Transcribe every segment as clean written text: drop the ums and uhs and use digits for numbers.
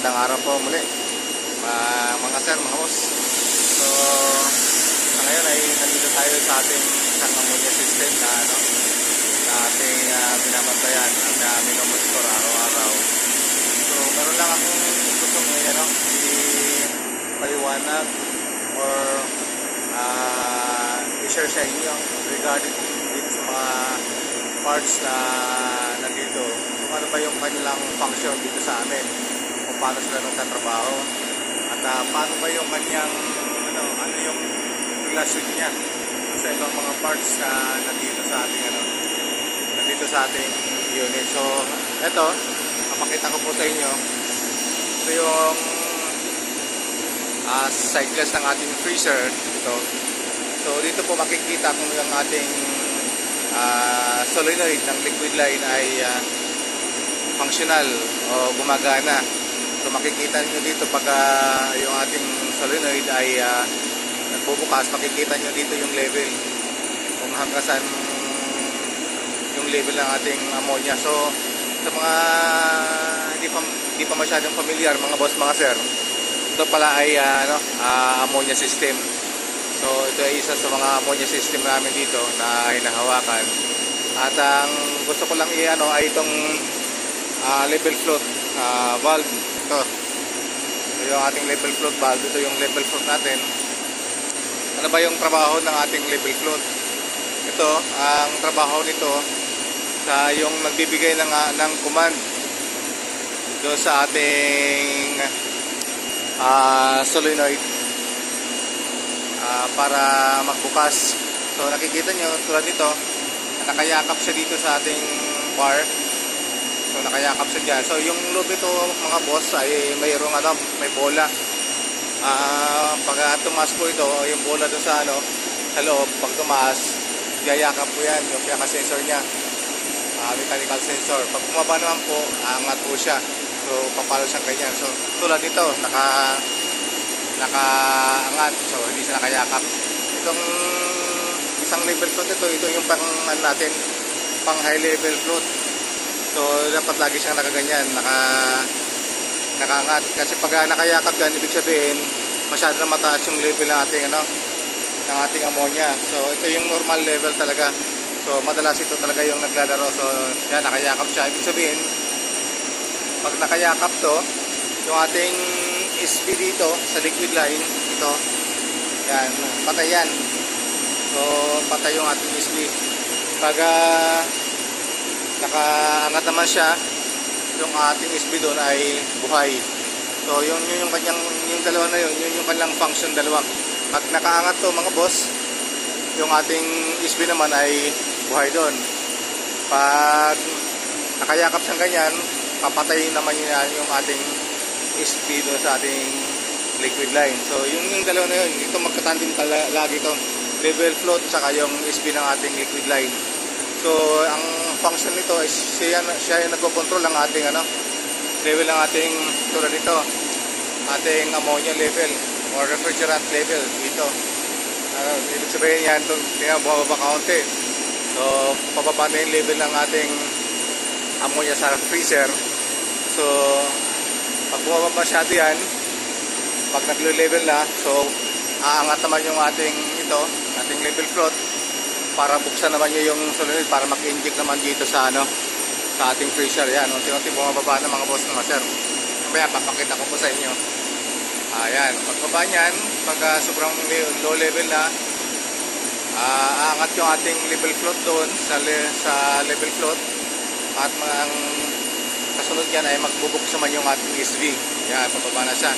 Magandang araw po muli, mga sir, mga boss. So, sa ngayon ay nandito tayo sa ating isang ammonia system na, na ating binabantayan at minomonitor araw-araw. So, meron lang akong gustong i-paliwanag or i-share sa inyo regarding dito sa mga parts na nandito. Ano ba yung kanilang function dito sa amin, kung paano sila nagtatrabaho, at paano ba yung kanyang ano yung relasyon niya sa ibang mga parts na nandito sa ating nandito sa ating unit. So ito, mapakita ko po sa inyo, ito yung side glass ng ating freezer ito. So dito po makikita kung yung ating solenoid ng liquid line ay functional o gumagana. So makikita niyo dito pag yung ating solenoid ay nagbubukas, makikita niyo dito yung level, kung hanggang saan yung level ng ating ammonia. So sa mga hindi pa masyadong familiar, mga boss, mga sir, ito pala ay ammonia system. So ito ay isa sa mga ammonia system namin dito na hinahawakan. At ang gusto ko lang ay itong level float valve. Ito yung ating level float valve. Ito yung level float natin. Ano ba yung trabaho ng ating level float? Ito, ang trabaho nito sa yung nagbibigay ng command doon sa ating solenoid para magbukas. So nakikita nyo tulad nito, nakayakap siya dito sa ating bar. So nakayakap siya dyan. So yung loob nito, mga boss, ay mayroong may bola. Pag tumaas po ito, yung bola doon sa sa loob, pag tumaas, yayakap po yan yung pinaka-sensor niya, mechanical sensor. Pag bumaba naman po, angat po siya. So papalo siyang ganyan. So tulad nito, nakaangat, so hindi siya nakayakap. Itong isang level float ito yung pang natin, pang high level float. So dapat lagi siyang nakaganyan, nakaangat, kasi pag nakayakap yan, ibig sabihin masyado na mataas yung level ng ating ng ating ammonia. So ito yung normal level talaga. So madalas ito talaga yung naglalaro. So yan, nakayakap siya. Ibig sabihin pag nakayakap to, yung ating SB dito sa liquid line, ito yan, patay yan. So patay yung ating SB. Pag nakaangat naman siya, yung ating SB doon ay buhay. So yung kanyang, yung dalawa na yun yung kanilang function, dalawa. Pag nakaangat to, mga boss, yung ating SB naman ay buhay doon. Pag nakayakap siyang ganyan, papatay naman yan yung ating SB doon sa ating liquid line. So yung dalawa na yun, ito magkatandem lagi ito, level float saka yung SB ng ating liquid line. So ang function nito is siya yung nagko-control ng ating level ng ating, tulad nito, ating ammonia level or refrigerant level dito. Ibig sabihin yan, tingnan, bumababa kaunti. So pababa na yung level ng ating ammonia sa freezer. So pag bumaba masyado yan, pag naglo-level na, so aangat naman yung ating level float para buksan naman niya yung solenoid para mag-inject naman dito sa sa ating freezer. Yan, unti-unti bumababa na, mga boss, mga sir. Kaya papakita ko po sa inyo. Ayan, pagbaba niyan, pag sobrang low level na, aangat yung ating level float doon sa level float, at ang kasunod yan ay magbubuksan naman yung ating SV. Yan, pababa na siya.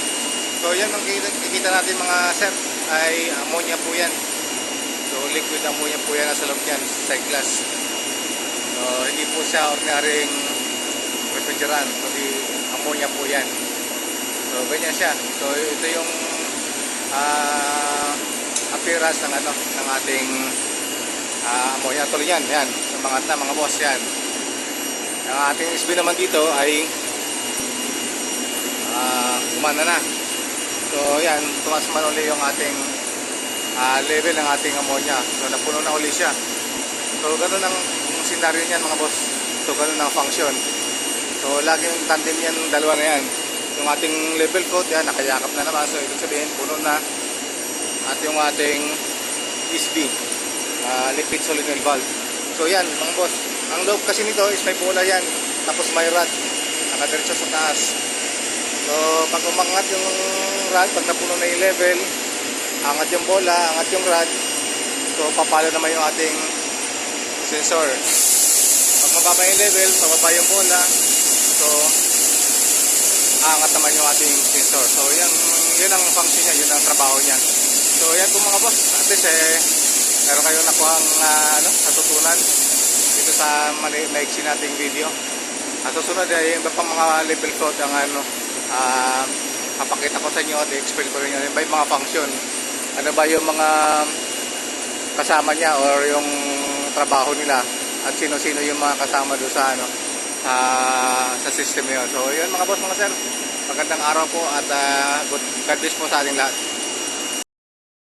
So yan ang kikita natin, mga sir, ay ammonia po yan. So liquid ammonia po yan nasa loob yan, side glass. So hindi po siya ordinaryong refrigerant, kundi ammonia po yan. So ganyan siya. So ito yung appearance ng ng ating ammonia. Tuloy yan, yan, mga boss, yan. Ang ating SB naman dito ay gumana na. So yan, tumas man ulit yung ating level ng ating ammonia. So napuno na uli siya. So ganun ang scenario niyan, mga boss. So ganun ang function. So laging tandem yan, dalawa na yan. Yung ating level coat, yan, nakayakap na naman. So, ibig sabihin, puno na. At yung ating ESB, liquid solenoid valve. So, yan, mga boss. Ang loob kasi nito is may bola yan. Tapos may rod. Nakadiretso sa taas. So, pag umangat yung rod, pag napuno na yung level, angat yung bola, angat yung rod. So, papalo naman yung ating sensor. Pag mababa yung level, pababa yung bola. So, aangat naman yung ating sensor. So, yan ang function niya, yun ang trabaho niya. So, yan po mga boss. At least, meron kayong nakuhang natutunan dito sa maiksi nating video. At susunod ay iba pang mga level code ang papakita ko sa inyo at i-explain ko rin yun. Ano ba yung mga function? Ano ba yung mga kasama niya or yung trabaho nila? At sino-sino yung mga kasama doon sa sa system yun. So, yun mga boss, mga sir. Magandang araw po at God bless po sa ating lahat.